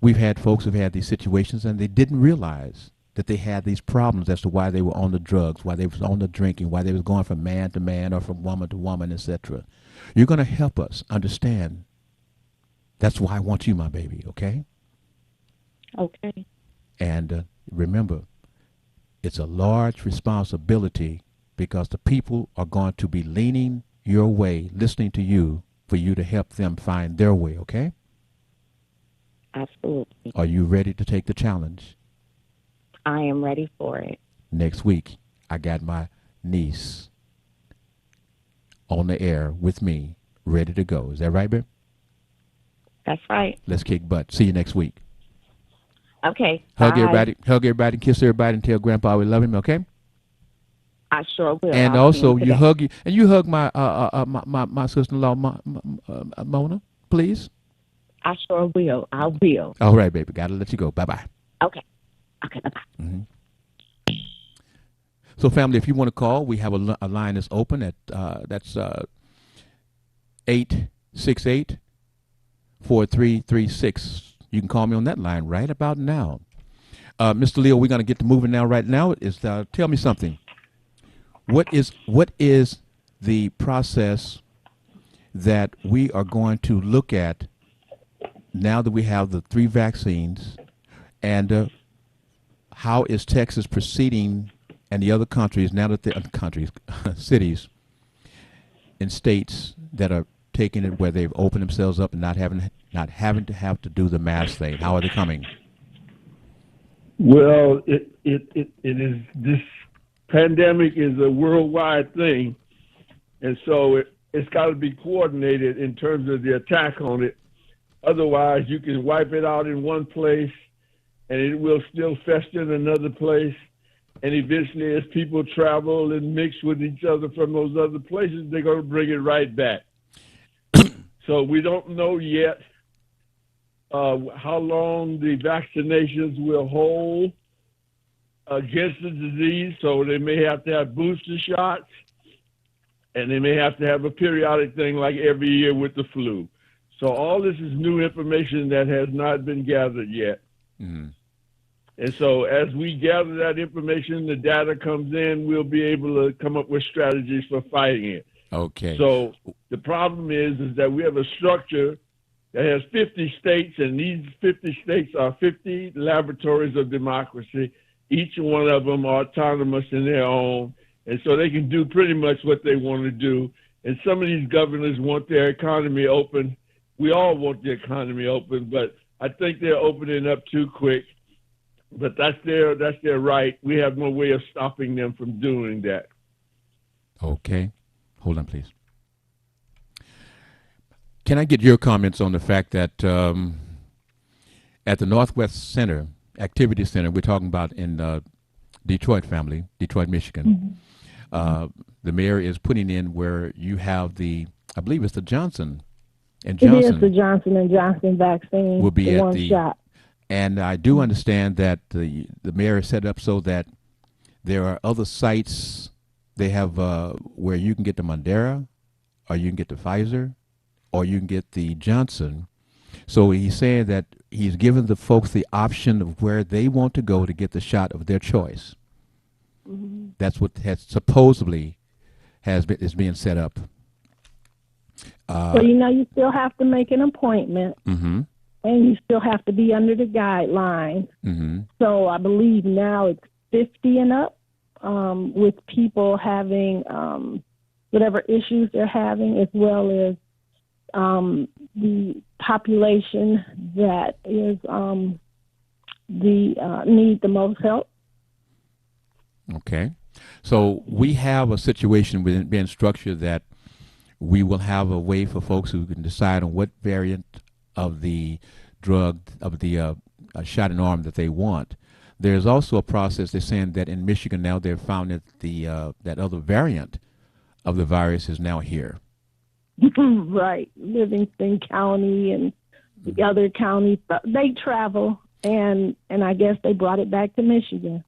We've had folks who've had these situations and they didn't realize that they had these problems as to why they were on the drugs, why they was on the drinking, why they was going from man to man or from woman to woman, etc. You're going to help us understand. That's why I want you, my baby, okay? Okay. And remember, it's a large responsibility because the people are going to be leaning your way, listening to you, for you to help them find their way, okay? Absolutely. Are you ready to take the challenge? I am ready for it. Next week, I got my niece on the air with me, ready to go. Is that right, babe? That's right. Let's kick butt. See you next week. Okay. Hug bye. everybody, kiss everybody, and tell Grandpa we love him, okay? I sure will. And I'll see also, him you today. hug my my sister-in-law, Mona, please. I sure will. I will. All right, baby. Gotta let you go. Bye-bye. Okay. Okay, bye-bye. So, family, if you want to call, we have a line that's open at that's 868-4336. You can call me on that line right about now. Mr. Leo, we're going to get to moving now. Right now, tell me something. What is the process that we are going to look at now that we have the 3 vaccines, and how is Texas proceeding, and the other countries, now that the cities and states that are taking it where they've opened themselves up and not having to have to do the mask thing? How are they coming? Well, it is, this pandemic is a worldwide thing, and so it's got to be coordinated in terms of the attack on it. Otherwise, you can wipe it out in one place, and it will still fester in another place. And eventually, as people travel and mix with each other from those other places, they're going to bring it right back. So we don't know yet how long the vaccinations will hold against the disease. So they may have to have booster shots, and they may have to have a periodic thing like every year with the flu. So all this is new information that has not been gathered yet. Mm-hmm. And so as we gather that information, the data comes in, we'll be able to come up with strategies for fighting it. Okay. So the problem is that we have a structure that has 50 states, and these 50 states are 50 laboratories of democracy. Each one of them are autonomous in their own, and so they can do pretty much what they want to do. And some of these governors want their economy open. We all want the economy open, but I think they're opening up too quick. But that's their right. We have no way of stopping them from doing that. Okay. Hold on, please. Can I get your comments on the fact that at the Northwest Center, Activity Center, we're talking about in Detroit, Michigan, the mayor is putting in where you have I believe it's the Johnson & Johnson. It is the Johnson & Johnson vaccine. Will be one shot. And I do understand that the mayor set up so that there are other sites. They have where you can get the Moderna, or you can get the Pfizer, or you can get the Johnson. So he's saying that he's given the folks the option of where they want to go to get the shot of their choice. Mm-hmm. That's what supposedly is being set up. So you still have to make an appointment. Mm-hmm. And you still have to be under the guidelines. Mm-hmm. So I believe now it's 50 and up, with people having whatever issues they're having, as well as the population that is need the most help. Okay. So we have a situation within being structured that we will have a way for folks who can decide on what variant of the drug, of the shot in arm that they want. There's also a process. They're saying that in Michigan now they've found that that other variant of the virus is now here. Right. Livingston County and the other counties, they travel, and I guess they brought it back to Michigan.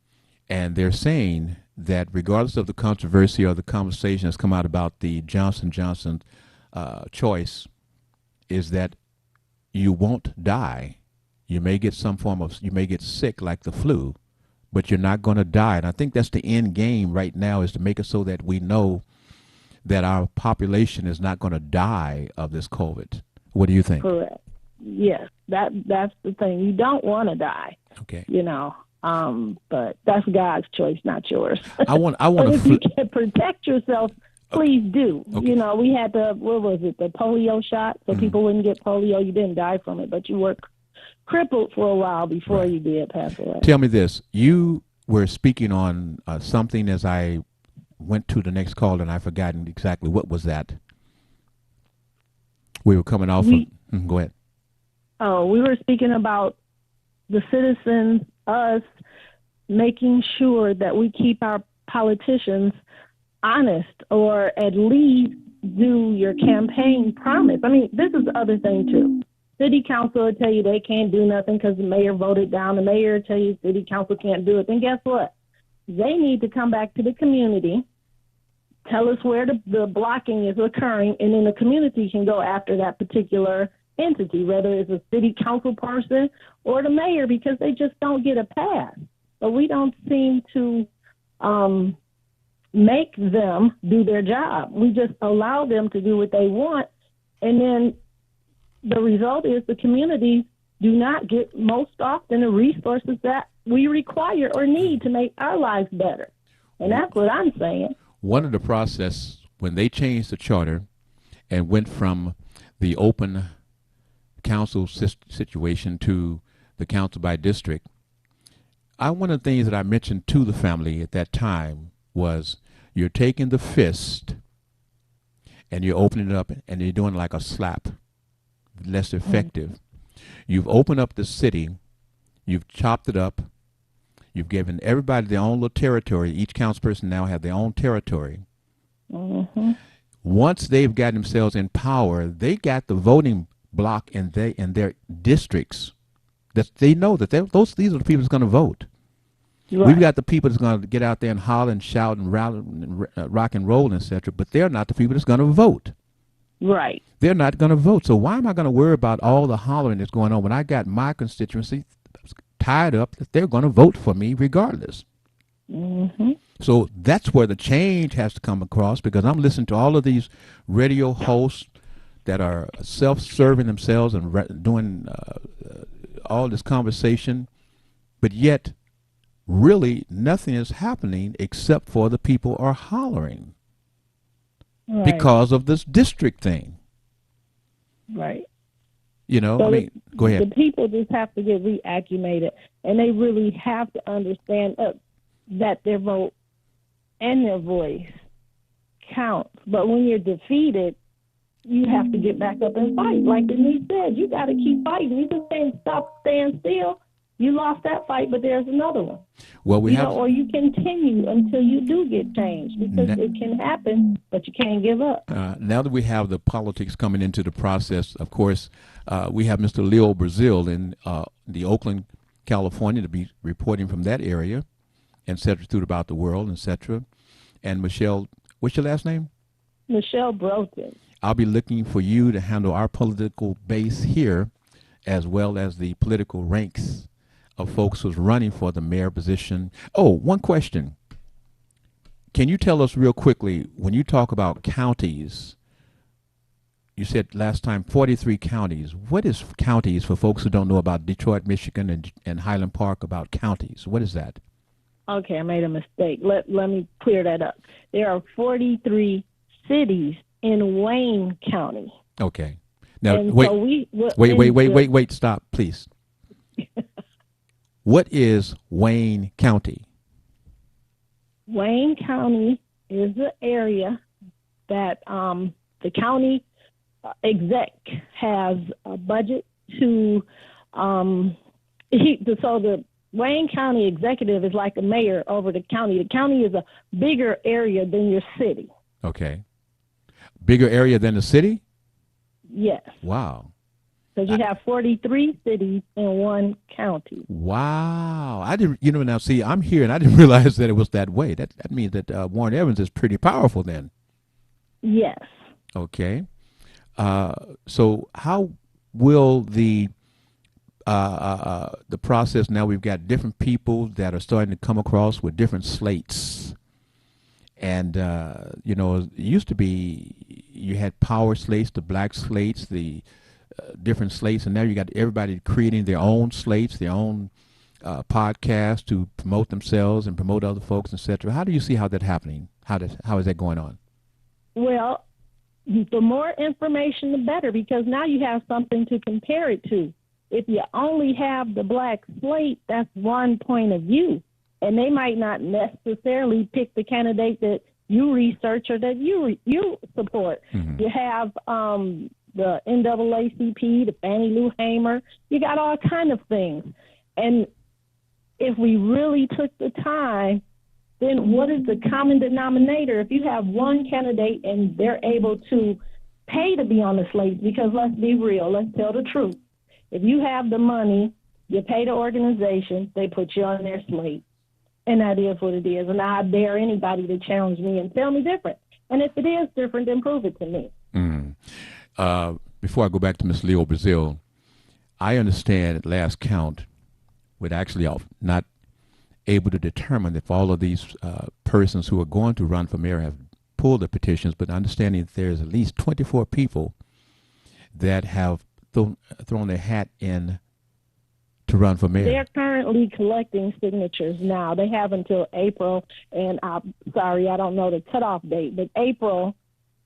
And they're saying that regardless of the controversy or the conversation that's come out about the Johnson & Johnson choice, is that you won't die. You may get you may get sick like the flu, but you're not going to die. And I think that's the end game right now, is to make it so that we know that our population is not going to die of this COVID. What do you think? Correct. Yes, that's the thing. You don't want to die. Okay. But that's God's choice, not yours. I want but to. If you can protect yourself, please do. Okay. We had the polio shot, so people wouldn't get polio. You didn't die from it, but you were crippled for a while before you did pass away. Tell me this: you were speaking on something as I went to the next call, and I've forgotten exactly what was that. We were coming off. Go ahead. Oh, we were speaking about the citizens, us, making sure that we keep our politicians honest, or at least do your campaign promise. I mean, this is the other thing, too. City council will tell you they can't do nothing because the mayor voted down. The mayor will tell you city council can't do it. Then guess what? they need to come back to the community, tell us where the blocking is occurring, and then the community can go after that particular entity, whether it's a city council person or the mayor, because they just don't get a pass. But we don't seem to make them do their job. We just allow them to do what they want, and then the result is the communities do not get most often the resources that we require or need to make our lives better. And that's what I'm saying. One of the process, when they changed the charter and went from the open council situation to the council by district, one of the things that I mentioned to the family at that time was, you're taking the fist and you're opening it up and you're doing like a slap, less effective. You've opened up the city, you've chopped it up, you've given everybody their own little territory. Each councilperson now have their own territory. Mm-hmm. Once they've got themselves in power, they got the voting block in their districts. That they know that these are the people that's going to vote. Right. We've got the people that's going to get out there and holler and shout and rally and rock and roll, etc. But they're not the people that's going to vote. Right. They're not going to vote. So why am I going to worry about all the hollering that's going on when I got my constituency tied up that they're going to vote for me regardless? Mm-hmm. So that's where the change has to come across, because I'm listening to all of these radio hosts that are self-serving themselves and doing all this conversation, but yet really nothing is happening except for the people are hollering. Right. Because of this district thing. Right. You know, so go ahead. The people just have to get reacclimated, and they really have to understand that their vote and their voice counts. But when you're defeated, you have to get back up and fight. Like Denise said, you got to keep fighting. You just can't stand still. You lost that fight, but there's another one. Well, or you continue until you do get changed, because it can happen, but you can't give up. Now that we have the politics coming into the process, of course, we have Mr. Leo Brazil in the Oakland, California, to be reporting from that area, et cetera, throughout the world, et cetera. And Michelle, what's your last name? Michelle Broten. I'll be looking for you to handle our political base here, as well as the political ranks of folks who's running for the mayor position. Oh, one question. Can you tell us real quickly, when you talk about counties, you said last time 43 counties. What is counties for folks who don't know about Detroit, Michigan, and Highland Park, about counties? What is that? Okay, I made a mistake. Let me clear that up. There are 43 cities in Wayne County. Okay. Now, and wait, stop, please. What is Wayne County? Wayne County is the area that the county exec has a budget to. So the Wayne County executive is like a mayor over the county. The county is a bigger area than your city. Okay. Bigger area than the city? Yes. Wow. Because you have 43 cities in one county. Wow. I didn't, now see, I'm here and I didn't realize that it was that way. That means that Warren Evans is pretty powerful then. Yes. Okay. So how will the process, now we've got different people that are starting to come across with different slates. And, it used to be you had power slates, the black slates, the different slates, and now you got everybody creating their own slates, their own podcasts to promote themselves and promote other folks, etc. How do you see how that's happening? How is that going on? Well, the more information, the better, because now you have something to compare it to. If you only have the black slate, that's one point of view, and they might not necessarily pick the candidate that you research or that you support. Mm-hmm. You have the NAACP, the Fannie Lou Hamer. You got all kind of things. And if we really took the time, then what is the common denominator? If you have one candidate and they're able to pay to be on the slate, because let's be real, let's tell the truth. If you have the money, you pay the organization, they put you on their slate. And that is what it is. And I dare anybody to challenge me and tell me different. And if it is different, then prove it to me. Before I go back to Ms. Leo Brazil, I understand at last count, with actually not able to determine if all of these persons who are going to run for mayor have pulled the petitions, but understanding that there's at least 24 people that have thrown their hat in to run for mayor. They're currently collecting signatures now. They have until April, and I'm sorry, I don't know the cutoff date, but April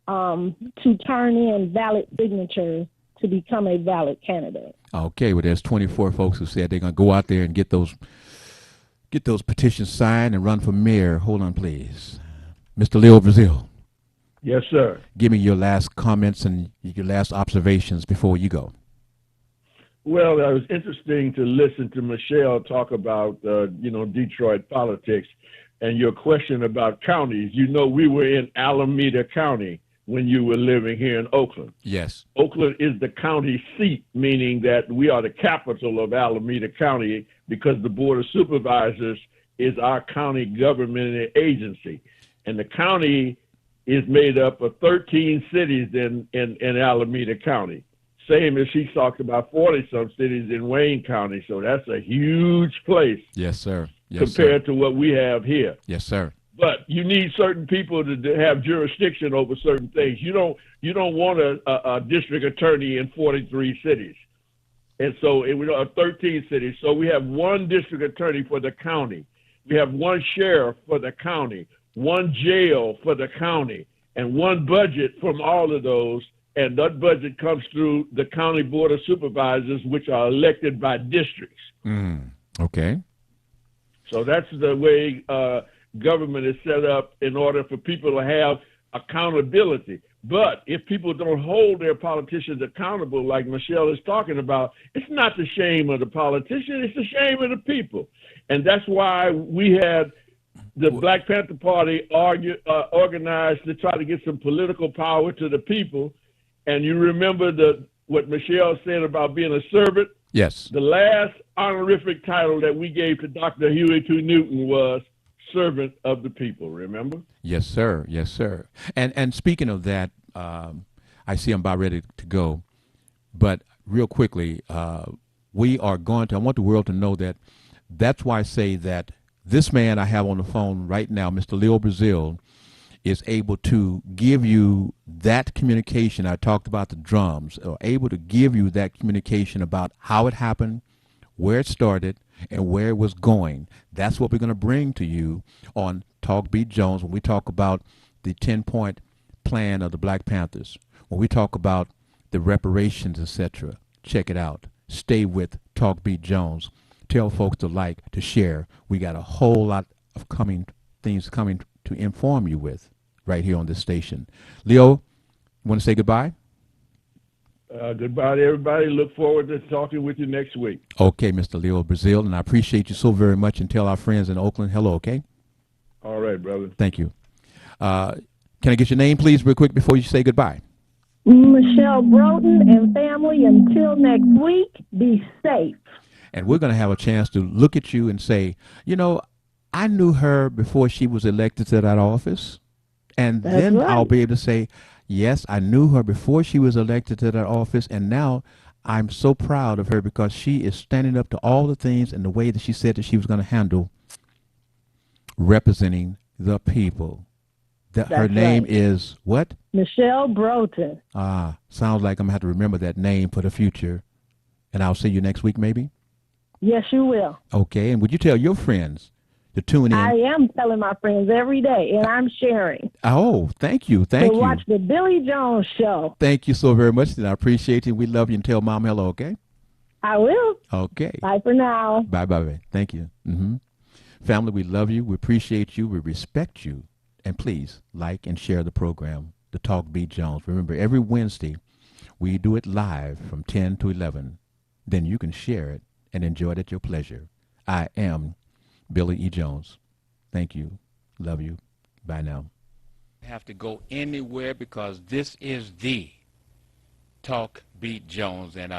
to turn in valid signatures to become a valid candidate. Okay, well, there's 24 folks who said they're going to go out there and get those petitions signed and run for mayor. Hold on, please. Mr. Leo Brazil. Yes, sir. Give me your last comments and your last observations before you go. Well, it was interesting to listen to Michelle talk about, Detroit politics and your question about counties. You know, we were in Alameda County when you were living here in Oakland. Yes. Oakland is the county seat, meaning that we are the capital of Alameda County because the Board of Supervisors is our county government agency. And the county is made up of 13 cities in Alameda County. Same as she talked about 40-some cities in Wayne County. So that's a huge place. Yes, sir. Yes, compared to what we have here. Yes, sir. But you need certain people to have jurisdiction over certain things. You don't want a district attorney in 43 cities. And so we are 13 cities. So we have one district attorney for the county. We have one sheriff for the county, one jail for the county, and one budget from all of those. And that budget comes through the county board of supervisors, which are elected by districts. Okay. So that's the way government is set up in order for people to have accountability. But if people don't hold their politicians accountable, like Michelle is talking about, it's not the shame of the politician, it's the shame of the people. And that's why we had the Black Panther Party organized to try to get some political power to the people. And you remember what Michelle said about being a servant? Yes. The last honorific title that we gave to Dr. Huey P. Newton was servant of the people, remember? Yes, sir. Yes, sir. And speaking of that, I see I'm about ready to go. But real quickly, we are going to, I want the world to know that that's why I say that this man I have on the phone right now, Mr. Leo Brazil, is able to give you that communication. I talked about the drums, are able to give you that communication about how it happened, where it started, and where it was going. That's what we're going to bring to you on Talk Beat Jones when we talk about the 10-point plan of the Black Panthers, when we talk about the reparations, etc. Check it out. Stay with Talk Beat Jones. Tell folks to like, to share. We got a whole lot of things coming to inform you with right here on this station. Leo, you want to say goodbye? Goodbye to everybody. Look forward to talking with you next week. Okay, Mr. Leo Brazil, and I appreciate you so very much, and tell our friends in Oakland hello, okay? All right, brother. Thank you. Can I get your name, please, real quick before you say goodbye? Michelle Broughton and family, until next week, be safe. And we're going to have a chance to look at you and say, I knew her before she was elected to that office. And That's then right. I'll be able to say, yes, I knew her before she was elected to that office. And now I'm so proud of her because she is standing up to all the things and the way that she said that she was going to handle representing the people. Her name right. is what? Michelle Broughton. Sounds like I'm going to have to remember that name for the future. And I'll see you next week, maybe? Yes, you will. Okay. And would you tell your friends to tune in? I am telling my friends every day, and I'm sharing. Oh, thank you. Thank you. Watch the Billy Jones Show. Thank you so very much. And I appreciate you. We love you, and tell Mom hello, okay? I will. Okay. Bye for now. Bye. Thank you. Family, we love you. We appreciate you. We respect you. And please like and share the program, The Talk Beat Jones. Remember, every Wednesday, we do it live from 10 to 11. Then you can share it and enjoy it at your pleasure. I am Billy E. Jones. Thank you. Love you. Bye now. Have to go anywhere because this is the Talk Beat Jones. And